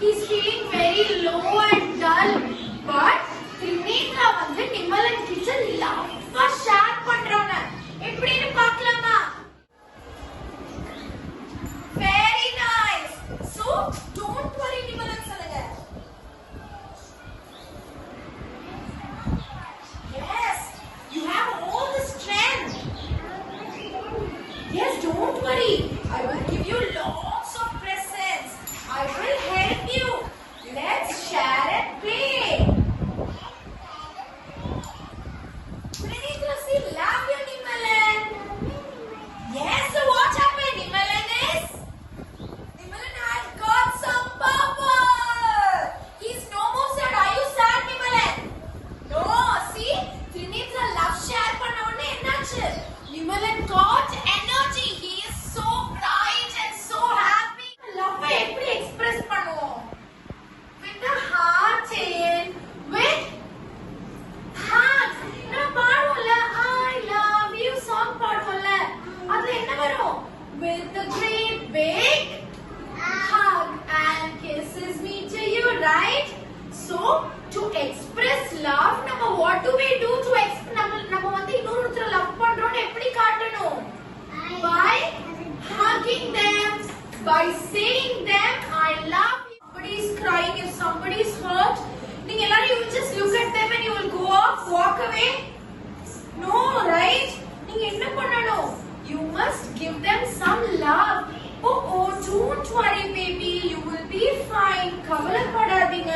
He's feeling very low and dull. But Trinitra வந்து நிமலன் கிட்ட லவ்வா ஷேர் பண்றாங்க. எப்படின்னு பார்க்கலாமா? Very nice. So don't worry நிமலன் சொல்லுங்க. Yes, you have all the strength. Yes, don't worry. I will give you lots of presents. I will help you. Let's share and play. Pranitra, see, love you, Nimalan. Yes, so what happened? Nimalan has got some power. He's no more sad. Are you sad, Nimalan? No, see, Pranitra love share பண்ண உடனே என்னாச்சு? Nimalan got energy. He is so bright and so happy. Love எப்படி express பண்ணுவோம்? With the heart in, with heart. நான் பாடுவோம்ல, I love you song பாடுவோம்ல, அது என்ன வரும்? With a great big hug and kisses me to you, right? So to express love, நம்ம what do we do to express? நம்ம வந்து இன்னொருத்தர love பண்றோம்னு எப்படி காட்டணும்? By hugging them, by saying them I love you. Somebody is crying, if somebody is hurt, நீங்க எல்லாரும் you will just look at them and you will go off, walk away. No, right? நீங்க என்ன பண்ணணும்? You must give them some love. Oh, don't worry baby, you will be fine. கவலைப்படாதீங்க.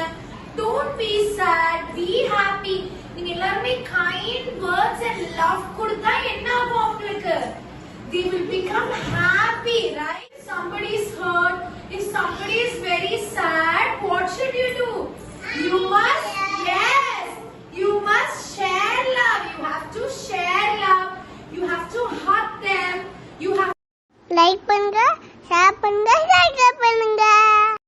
Don't be sad, be happy. நீங்க எல்லாரும் kind words and love கொடுத்தா என்ன ஆகும் உங்களுக்கு? They will become happy, right? If somebody is hurt, if somebody is very sad, what should you do? You must